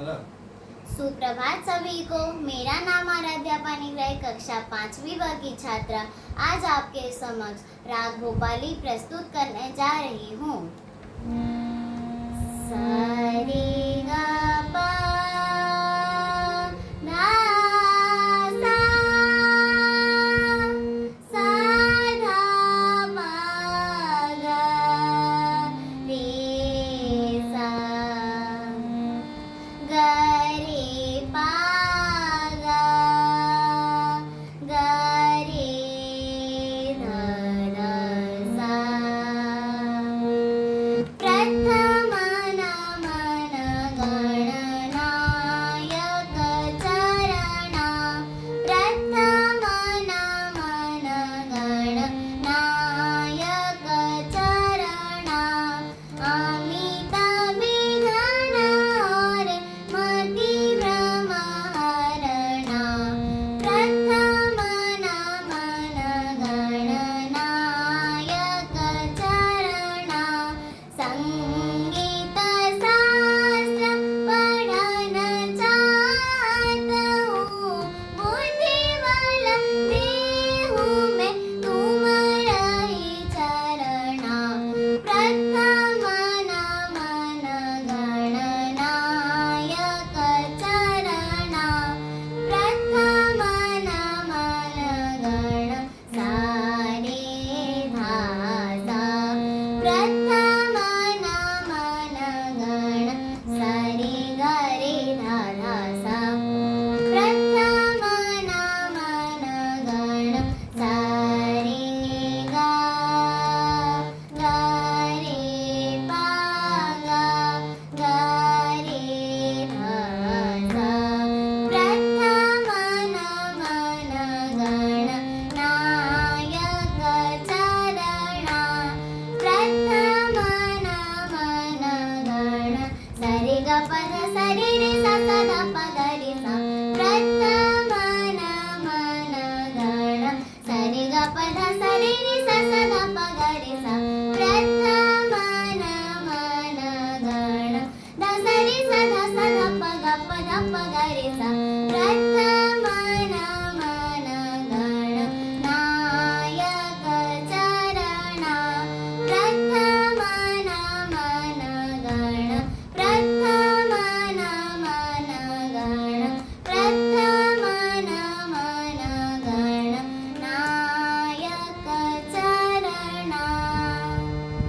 सुप्रभात सभी को। मेरा नाम आराध्या पानीग्राही, कक्षा 5वीं वर्ग की छात्रा आज आपके समक्ष राग भोपाली प्रस्तुत करने जा रही हूँ। सा रे गा पा धा सा, सा धा पा गा रे सा, गा रे पा गा, गा रे धा धा सा। प्रथम नमन गणनायक चरणा, प्रथम नमन गणनायक चरणा। अमित विघ्न हरे मति भ्रम हरणा, प्रथम नमन गणनायक चरणा। संगीत शास्त्र पढ़न चाहत हूँ, बुद्धि बल देहु में तुम्हारी चरणा। प्रथम नमन गणनायक चरणा, प्रथम नमन गण सा रे धा सा, प्रथम नमन गण सा रे गा रे धा धा सा, प्रथम नमन गण सा रे गा, गा रे पा गा, गा रे धा सा। प्रथम नमन गणनायक चरणा, प्रथम नमन गण सा रे गा पा